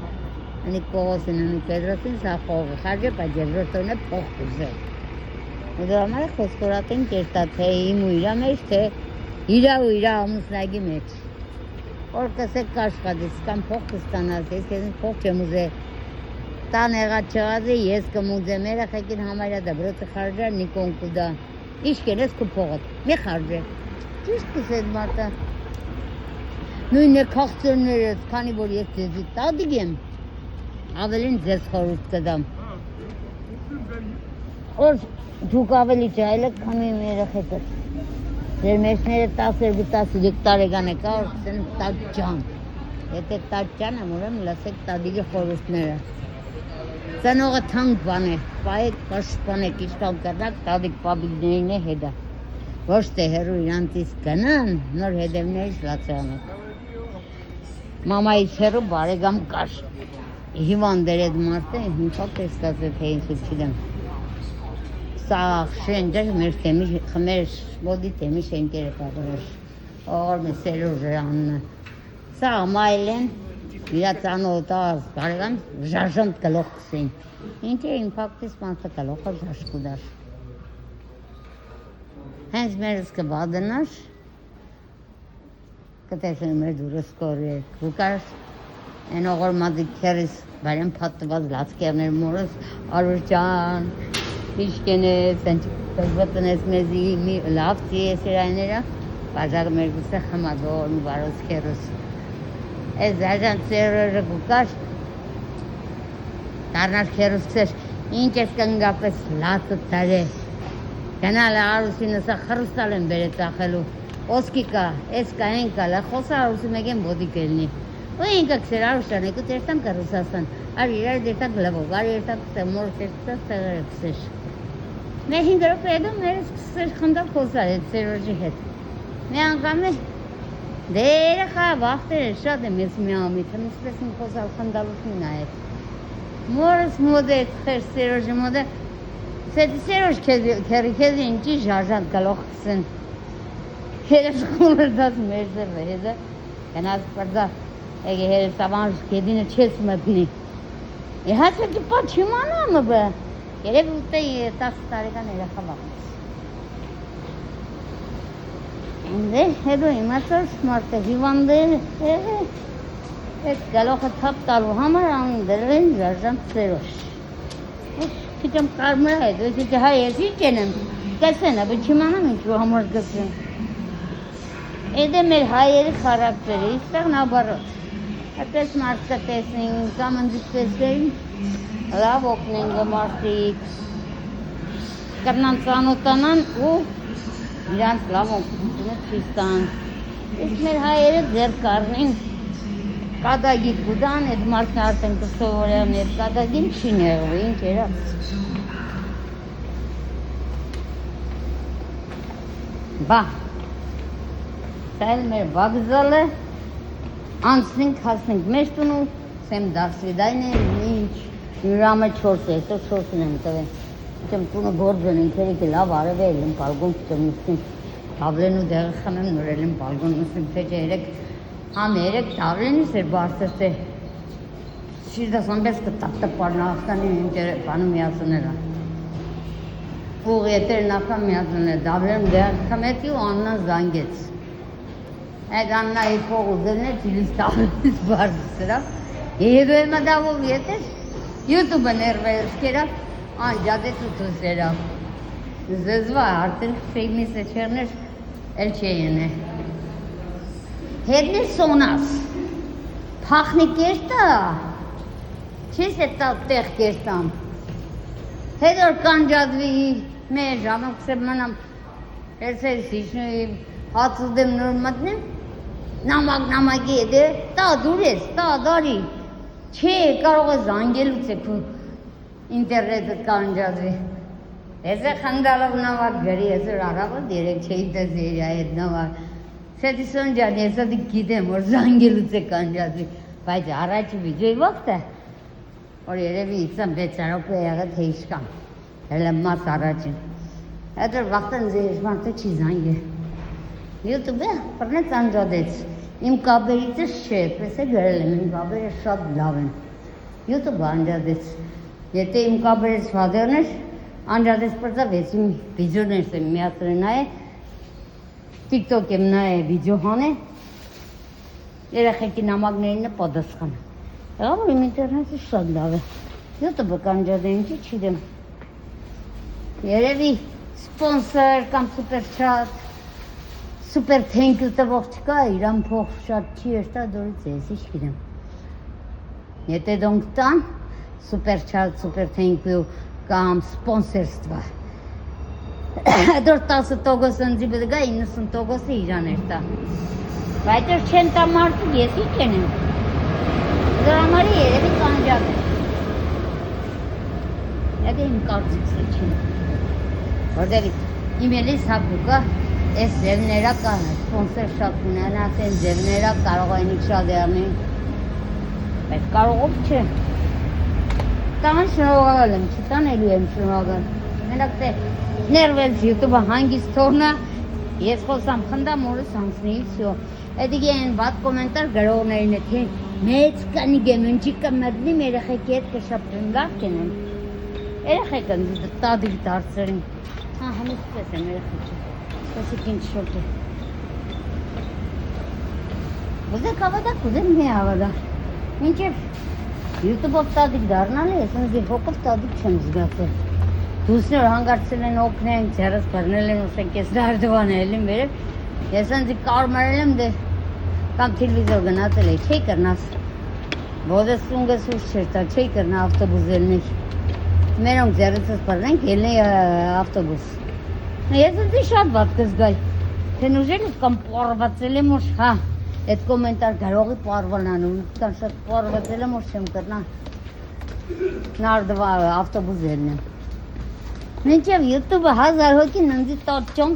անիք կողոսինանիք պետրոսին սա խողը խարժե պաջևրոտոն է փող կուզե։ Դրա համար խոսքորատեն կերտա թե իմ ու իրա մեջ թե իրա ու իրա ամուսնագի մեջ։ Որ կսեք կաշխատից կամ փող կստանաս, ես քեզ փող չեմ ուզե։ Տան եղած չեղածի ես կմուզեմ երեխեքին համարյա դբրոցը խարժա նիկոն կուդա իշկեն ես կու փողըտ մի խարժե ճիշտ կուս էդ մարդը նույն է կաղցերներս քանի որ ես ձեզի տադիգ եմ ավելին ձեզ խորուստ կդամ որ դուք ավելի ջայլեք քանի իմ երեխեքս ձեր մեջները 12-13 տարեկան է կա որ կսեն տաք ջան եթե տաք ջան եմ ուրեմն լսեք տադիգի խորուստները Սանողը թանկ բան է, պայեք պաշպանեք իշտալ կրնակ տավիկ պաբիգներին է հետա Ոչ թե հերու իրանցիս կնան, նոր հետևներից լացրանեք Մամայից հերու բարեգամ կաշ Հիվանդեր էդ մարդ է, հինքապ է ստացը թե ինսուկ չիդեմ Սաղ շենջեր մեր թեմի, խմեր բոդի թեմի շենքեր է կավորեր Ողոր մեր սերուր աննը Սաղ մայլ են Իրացանոտար բարեկամ ժաժանտ գլող կսին Ինչ է իմ փակտիս մանսը գլողը ժաշ կուդար Հենց մերս կբադնար Կտեսին մեր դուրս կորի կուկար Են ողոր մազիկ կերիս բարեն պատտված լացկերներ մորս Արուր ճան Իշկենես, տզվտնես մեզի մի լավ ծիես իրայները Բաժակ մեր գուսը խմադոր մի բարոս կերուս Այս աժան ծերորը գուկար Կարնար կերուսցեր Ինչ ես կնգապես լացը տարե Գնալ է արուսինը սա խրուստալ են բեր է ծախելու Ոսկի կա, ես կա, են կա, լա խոսա արուսի մեկ են բոդի կելնի Ու ինքը կսեր արուշան եկու տերտամ կրուսասան Ար իրար դերտակ լվող, ար երտակ մոր տերտակ տղեր կսեր Մեր 5 ռոպ եդում մերս կսեր խնդավ խոսար էդ ծերոջի հետ Մի անգամ է Դե երեխա վախտերը շատ եմ ես մի ամիտ, հմիսպես իմ խոսալ խնդալություն նայեց Մորս մոդ է խեր սերոժի մոդ է Սետի սերոժ քերի ինչի ժաժանտ գլող կսեն Հերես խուլր դաս մերձը վեհեզը Գնաս պրդա Եգե հերես ավանժ կեդինը չես մտնի Իհաց է կի պա չիմանամը բը Երև ուտե 10 տարեկան երեխա վախտես Դե հետո իմացած մարդը հիվանդեր Այդ գալոխը թապ տալու համար անուն դրել են ժաժանտ սերոշ Քիչեմ կարմրա հետ, ոչիչ հայ ես ինչ ենեմ Կեսեն է, բը չիմանամ ինչու համար կսեն Էդ է մեր հայերի խարակտերը, իստեղ նաբարոտ Այդպես մարդ կտեսնին, կամ ընդիստեսներին լավ օգնեն գմարտիկ Կրնան ծանոտանան ու իրանց լավ օգնությունը չիստան Իսկ մեր հայերը ձեր կարնին կադագի կուդան, էդ մարդն արդեն կսովորեն էդ կադագին չի նեղվի, ինչ երա Բա Սա էլ մեր վագզալը անցնենք, հասնենք մեր տունու Սեմ դասվիդայն է, ինչ յուրամը 4 է, այսօր 4-ն եմ տվել Չեմ տունը գործն են, քերիքի լավ արև եմ պալգոն չեմ նուսին Տավլեն ու դեղը խմեմ նորել եմ պալգոն նուսին Թե չէ համ երեք տավլենից էր բարձրս է Շիրդաս անպես կտապտը պարնախտանի ինջեր բանում միացունել Ուղ ետեր նախան միացունել Տավլեն դեղը խմեցի ու աննան զանգեց Այդ աննայի փող ուզելն է ճիլիս տավլենից բարձրս էրա Եդու եմ ադավով ետեր YouTube-ը ներվերս կերա Անջադեց ու թուսերա Զզվա արդեն ֆեյմիս է չերներ էլ չեին է Հետն է սոնաս Փախնի կերտա Չես է տեղ կերտամ։ Հետո կանջադվի մեր ժամանցը մնամ էսեր սիշնի հացուդեմ նոր մտնեմ նամակի է դե տա դուրես տա դարի չէ կարող է զանգելուց է քու ինտերնետը կանջադվի Էսը խնդալով նավակ գրի էսը արավը դերեք չէի դեզերի այդ նավակ Սետիսոն ջան ես դի գիտեմ որ զանգելուց է կանջադվի բայց առաջի վիդեոյի վաղտը որ երևի 26 րոպե եղել թե իշկան, հելը մաս առաջին։ Հետո վաղտան ձեր մարդը չի զանգել։ YouTube-ը բռնեց անջադեց։ Իմ կաբերիցս չէ, պես է գրել եմ, իմ կաբերը շատ լավ են։ YouTube-ը անջադեց։ Եթե իմ կաբերից վադերն էր, անջադեց պրծավեց իմ վիդեոներս եմ միացրել նայե, TikTok եմ նայե վիդեո հանե, երեխեքի նամակներին է պատասխանը։ Եղավ որ իմ ինտերնետը շատ լավ է, YouTube-ը կանջադեն չի չիդեմ, երևի սպոնսոր կամ սուպեր չատ, սուպեր թենքյու տվող չկա, իրան փող շատ չի երտա դորից ես ինչ գիտեմ, եթե դոնք տան, սուպեր չատ, սուպեր թենքյու կամ սպոնսերստվա, դոր 10% ընձի բդգա 90% իրան երտա, բայց որ չեն տա մարդու ես ինչ են եմ, Դրա համար երևի կանջակ է։ Եթե իմ կարծիքսը չի։ Որտեղ իմ էլիս հապուկա, այս ձևները կան, սպոնսեր շատ ունեն, ասեն ձևները կարող են շատ եղնին, բայց կարողով չէ։ Տան շնորհակալ եմ, չտան էլի եմ շնորհակալ։ Մենակ թե ներվելց YouTube-ը հանգիստ թողնա, ես խոսամ խնդամ օրս հանցնի, всё։ Էդիկի են վատ կոմենտար գրողներին է, թե մեծ կանի գեմնջի կմրդնիմ երեխեքի հետ կշապրին գաղ կենեմ։ Երեխեք են տադիք դարձրին։ Հա, համիստ պես եմ երեխեքի։ Պեսիք ինչ շոտ է։ Ուզեք ավադակ, ուզեք մի ավադակ։ Մինչև YouTube-ով տադիք դարնալ է, ես ընձի հոգով տադիք չեմ զգացել։ Դուսներ հանգարցել են օգնեն, ձերս բրնել են ուսենք ես դարդվան էլին վերև, ես ընձի կարմարել եմ դե կամ տելևիզոր գնացել է, չի կրնաս, ոտես ունգս ուշ չեր տա, չի կրնա ավտոբուզելնիք, մերոնք ձերսս բրնենք, ելնի ավտոբուզ, ես ընձի շատ բատ կզգայ, թե նուժել ես կամ պարվածել եմ ուշ, հա, այդ կոմենտար գրողի պարվանան, կամ շատ պարվածել եմ ուշ չեմ կրնա, նարդվա ավտոբուզ ելնեմ, մինչև YouTube-ը 1000 հոգին ընձի տաճոն,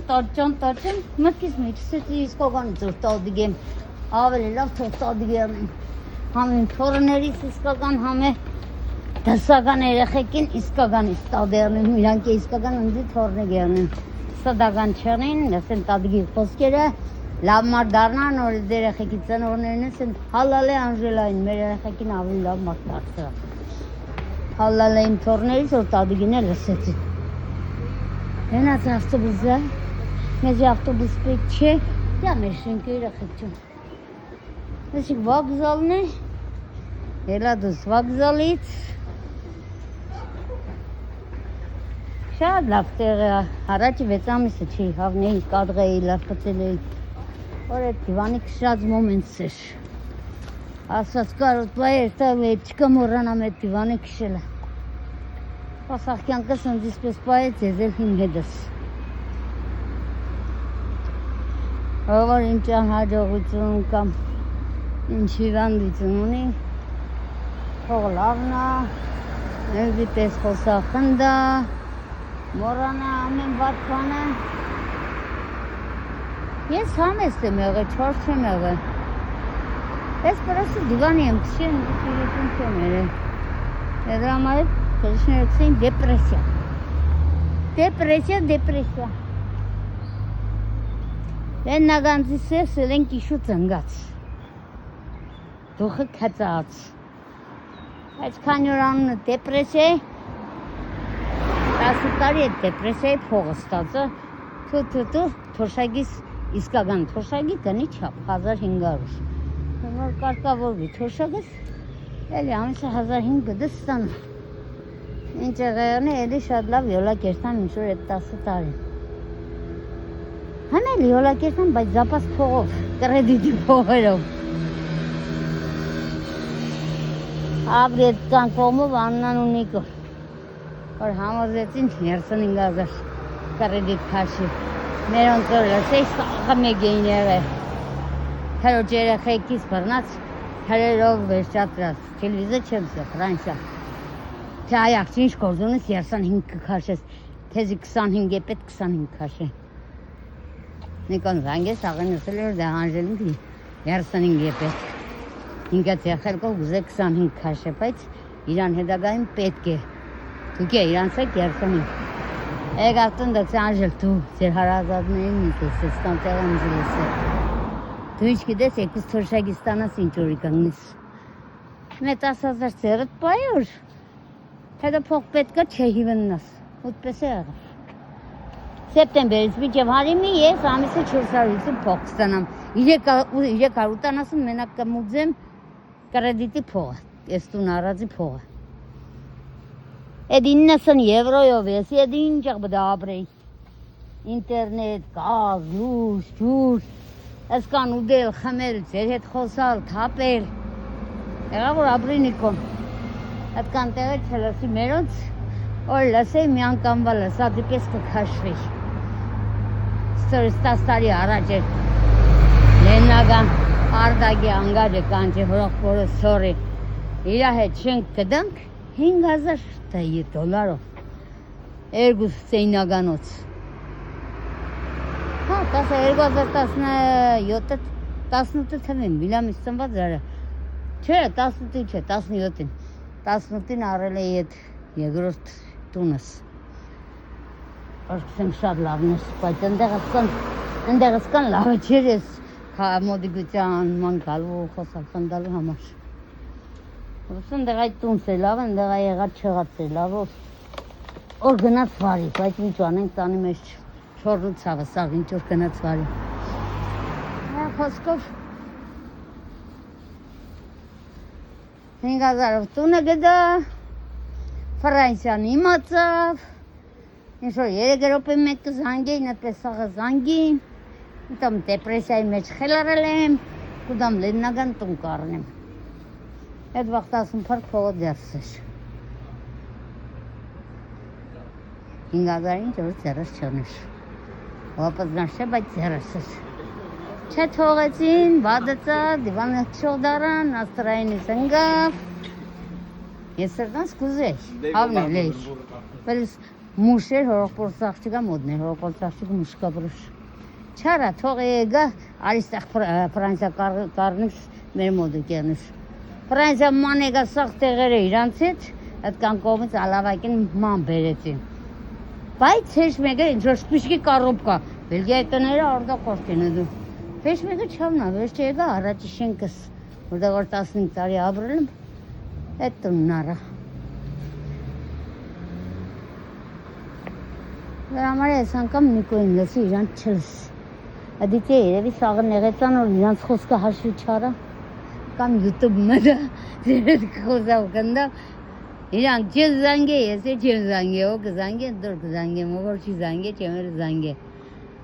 մտքիս մեջ, սեցի իսկոկանից որ տադիգ եմ, ավելի լավ թող տադիգ եմ, համ իմ թորներիս իսկական, համ է դասական երեխեքին իսկականից տադերնեմ, իրանք է իսկական ընձի թորնեգ եմ, սադական չեղնին, ասեն տադիգի խոսքերը, լավ մարդ դարնան, որ դեր երեխեքի ծնողներն են, հալալ է անժելային, մեր երեխեքին ավելի լավ մարդ դարձրա, հալալ է իմ թորներից, որ տադիգին է լսեցի Հենաց ավտոբուզը, մեզ ավտոբուզ պետք չէ, դա մեր շենքը երեխեք չուն։ Այսիկ վագզալն է, ելա դուս վագզալից, շատ լավ տեղ է, առաջի 6 ամիսը չի, հավնեի, կադրեի, լավ պծել էի, որ այդ դիվանի կշած մոմենտս էր։ Ասված կարոտ բա երտավ է, չկա մորանամ այդ դիվանի կշելը։ Պասախկյանքս ընձիս պես պայեց եզել հին հետս։ Որ ինչ անհաջողություն կամ ինչ հիվանդություն ունի, թող լավնա, ընձի պես խոսախնդա, մորանա ամեն վատ բանը։ Ես համեստ եմ եղել, չոր չեմ եղել։ Ես պրասը դիվանի եմ կշի, ընձի կիրություն չեմ եղել։ Եդրա համար Քրիշներցին դեպրեսիա։ Դեն նագանցի սեսել են կիշու ծնգաց։ Դուխը կացած։ Այս քանյոր անունը դեպրեսիա է, 10 տարի է դեպրեսիայի փողը ստացը, թոշագիս, իսկական թոշագի կնի չապ, 1500։ Որ կարկավորվի թոշագս, էլի ամիսը 1500 գդս ստանա։ Ինչ եղեղնի էլի շատ լավ յոլա կերտան ինչ-որ այդ 10 տարի։ Համ էլի յոլա կերտան, բայց զապաս փողով, կրեդիտի փողերով։ ապրեց կան կողմով Աննան ու Նիկո, որ համոզեցին 35,000 կրեդիտ քաշի։ Մերոնց որ լսեի սաղը մեկ էին եղել։ Հերոջ երեխեքից բռնած, հերերով վերջատրած, տելևիզը չեմ սա, Ֆրանսիա։ Թե այախ ինչ գործունես 35 կքաշես, թեզի 25 է պետք 25 քաշե։ Նիկոն զանգ է սաղեն ասել էր դա հանժելին 35 է պետք։ Ինքած եղելքով ուզե 25 քաշե, բայց իրան հետագայում պետք է։ Դուք է իրանց եք 35։ Եկատուն դոքս անժել դու ձեր հարազատներին միտես, ես կան տեղան զլես է։ Դու ինչ գիտես եկուս թորշագիստանաս ինչ որի կանգնես։ Մե 10,000 ծերըտ պայոր։ Հետո փող պետք է չէ հիվննաս, ուտպես է եղավ։ Սեպտեմբերից միջև հարիմի ես ամիսը 450 փող կստանամ, 380 մենակ կմուծեմ կրեդիտի փողը, ես տուն առածի փողը։ Էդ 90 եվրոյով ես, էդ ինչ աղբդա ապրեի, ինտերնետ, գազ, լուր, ջուր, ասկան ուդել, խմել, ձեր հետ խոսալ, թապել, եղավ որ ապրի Նիկոն, այդքան տեղը չլսի մերոնց, որ լսեի մի անգամվա լսա դիպես կքաշվի, ստորից 10 տարի առաջ էր, լեննագան, արդագի անգաջը կանջի հրող որը սորի, իրա հետ շենք կդանք, 5,000 դոլարով, երկուս սեյնագանոց, հա, 2017 18 թվին, միլամից ծնված զարը, չէ, 18 չէ, 17-ին, 18-ին առել է ետ երկրորդ տունս, որ կսեմ շատ լավն ես, բայց ընդեղս կան լավը չեր ես, մոդիգության, մանկալու, խոսալ, խնդալու համար, ընդեղ այդ տունս է լավ, ընդեղ եղած չեղած է լավ, որ գնաց վարի, բայց ինչ անենք տանի մեջ չորն ու ցավը, սաղ ինչ որ գնաց վարի։ Խոսքով 5,000-ով տունը գդա, Ֆրանսիան իմացավ, ինչ որ 3 րոպե մեկ կզանգեին, այդպես սաղը զանգին, ուտամ դեպրեսիայի մեջ խելարել եմ, կուդամ լեննագան տուն կարնեմ։ Այդ վաղտ ասում պարկ փողը դերս էր։ 5,000 ինչ որ ձերս չոներ։ Վապազնար չէ, բայց ձերս էր։ Չէ թողեցին, բադծա, դիվանը չող դարան, աստրայինի զնգավ։ Ես սրտանց կուզեի, հավնել էիր։ Պելիս մուշ էր, հորողպոր սաղճիկա մոդն էր, հորողպոր սաղճիկը մուշկա բրուշ։ Չարա, թող էգա, արիստեղ Ֆրանսիա կարնիքս մեր մոդը կերնուշ։ Ֆրանսիա ման եկա սաղ տեղերը իրանց հետ, այդքան կողմից ալավակին ման բերեցին։ Բայց հեշ մեկը ինչ-որ շպիշկի կարոպկա, Բելգիայի տները արդա խոսք են դու։ Հեշ մեկը չավնա, վերջ եկա առաջի շենքս, որտեղ որ 15 տարի ապրել եմ, այդ տունն արա։ Դրա համար ես անգամ Նիկոին լսի իրան չլս։ Ադիցի երևի սաղը նեղեցան, որ իրանց խոսքը հաշվի չարա։ Կամ YouTube մդա, ձերդ կխոսավ կնդա, իրանք չես զանգե, ես է չեմ զանգե, ո կզանգե, դոր կզանգեմ, ո որ չի զանգե, չեմ էր զանգե։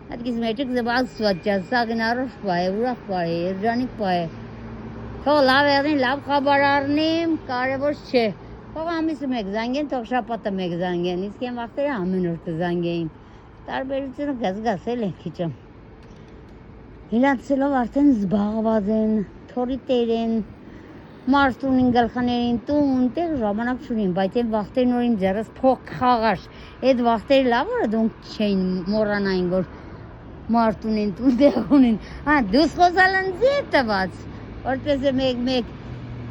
Այդքիս մեջը կզբաղ սուատ ճաս, սաղին առոշ պայ, ուրախ պայ, երջանիկ պայ։ Թող լավ եղնին, լավ խաբար առնիմ, կարևոր չէ։ Թող ամիսը մեկ զանգեն, թող շապատը մեկ զանգեն, իսկ են վաղտերը ամեն օր կզանգեին։ Տարբերությունը գազգասել է քիչը։ Իրանցելով արդեն զբաղված են, թորի տեր են, մարդ ունին գլխաներին տուն, տեղ ժամանակ չունին, բայց են վաղտերն որ իմ ձերս փող խաղաշ, այդ վաղտերը լավ որ դոնք չէին մորանային, որ մարդ ունին տուն, տեղ ունին, դուս խոսալ ընձի է տված, որպես է մեկ,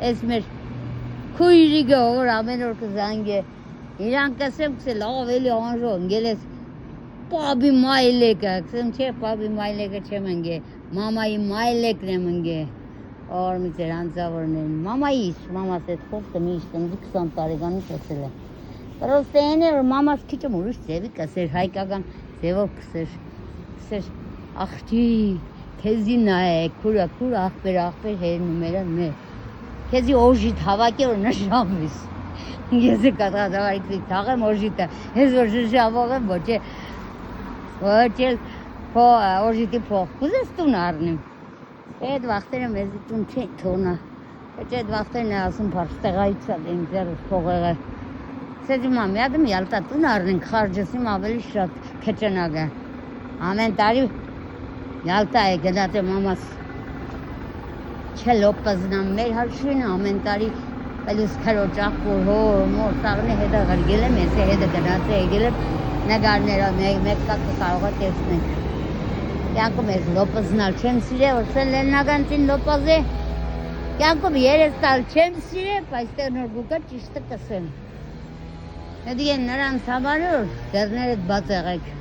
ես մեր քույրիգը որ ամեն որ կզանգ է, իրան կսեմ կսել ավելի անժո, ընգել ես պաբի մայլեկը, կսեմ չէ պաբի մայլեկը չեմ ընգե, մամայի մայլեկն եմ ընգե, որ մի ձեր անձավորն են, մամայիս, մամաս էդ խոսքը միշտ ընձի 20 տարեկանից ասել է, պրոստ են է, որ մամաս քիչը մուրուշ ձևի կսեր, հայկական ձևով կսեր, աղջի, քեզի նայեք, քուր աղբեր հերնումերը մեր, քեզի օժիտ հավակ է, որ նշամվիս, ես է կատղադավարիքվի թաղեմ օժիտը, ես որ շշավող եմ, ոչ էլ օժիտի փող, կուզես տուն առնեմ, այդ վաղտերը մեզի տուն չէ թողնա, Չէ, վախտերն է ասում փախստեղայից է դեմ ձեռս փողերը։ Սեջի մամ, յադում Յալտա տուն առնենք խարջսիմ ավելի շատ քեչենագը։ Ամեն տարի Յալտա է գնացե մամաս չէ լոպազնամ մեր հաշվին ամեն տարի պելուս քարոջախ որ մոր սաղնի հետը գրգել եմ ես հետը գնացե եկել եմ նգարներով մեկ կակ կարող է տեսնենք։ Կյանքում ես լոպազնալ չեմ սիրել, որսել լեննագանցին լոպազ է։ Կյանքում 3 տալ չեմ սիրել, այստեղ նոր գուկա ճիշտը կսեմ։ Հետի են նրանց համարոր, դերներդ բաց եղեք։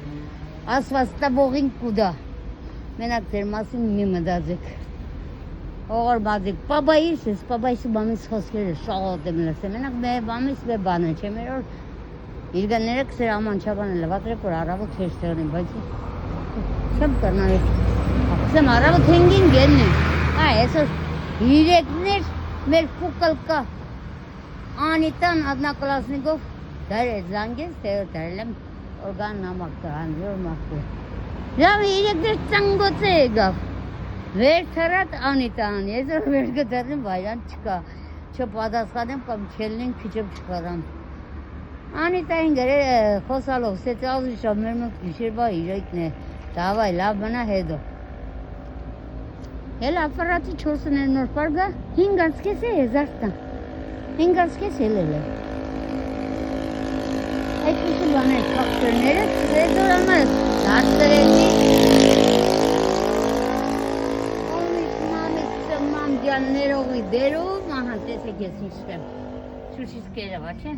Ասված տաբողին կուդա։ Մենակ ձեր մասին մի մդազեք։ Օղոր բազեք, պաբայիս ես, պաբայիսի բամիս խոսքերը շաղոտ եմ լսեմ, մենակ բամիս բե բանը չէ, մեր որ իրգանները կսեր աման չաբան է լվատրեք, որ առավոտ քեշ տեղնի, բայց չեմ կրնար ես, ասեմ առավոտ հենգին գելն է, այսօր իրեկներ մեր պուկալկա, անիտան ադնակլասնիկով դար է զանգես, տեոր դարել եմ օրգան նամակ կրան, որ մախու։ Ժամ իրեկներ ծանգոց է եկավ, վեր թրատ անիտան, ես որ վեր գտարնեմ վայրան չկա, չպադասխանեմ կամ չելնին քիչև չխարամ։ Անիտային գրե խոսալով, սեցալ շավ մեր մոտ գիշերվա իրեկն է, դավայ լավ բնա հետո։ Էլ ապարատի 4-ներ նոր պարգա, 5 կես է հեզարտան, 5 կես էլ է։ Այդպիսի բաներ փախտերները, հետո ամաս, դարձրեցի, ներողի դերով, ահա տեսեք ես ինչտեմ, շուշիս կերևա, չէ,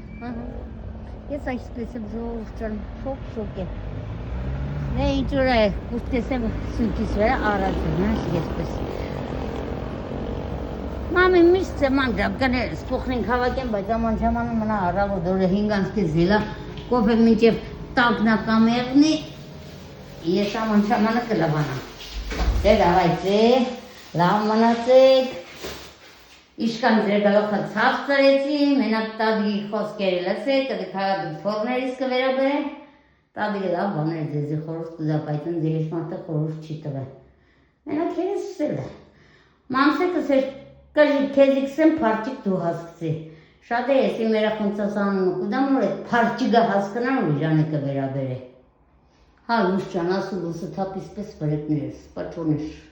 ես այսպես եմ ժողով շոկ է, նե ինչուր է, կուս տեսեմ սունկիս վերը առածում, եսպես, մամի միշտ սեման ժապկաներ սպոխնենք հավակեն, բայց աման չամանում մնա առավոտ օրը 5 կես զիլա, կոպե մինչև տակնական եղնի, ես աման չամանը կլավանա, դե դավայցե, լավ մնացեք, Իշկան ձեր գալոխը ցավ ծրեցի, մենակ տադի խոսքերը լսեք, կդի քարադի փորներից կվերաբերե, տադի լավ բաներ ձեզի խորհուրդ կուզապայտն ձեր իշմարտը խորհուրդ չի տվե։ Մենակ երես սել է։ Մամսեկը սեր կժի քեզի կսեմ փարճիկ դու հասկցի։ Շատ է եսի մերա խունցասանումը կուդամ որ էտ փարճիգը հասկնան ու իժանը կվերաբերե։ Հա լուս ճան ասու լուսը թապիս պես վրեկներս, պաչոնիշ։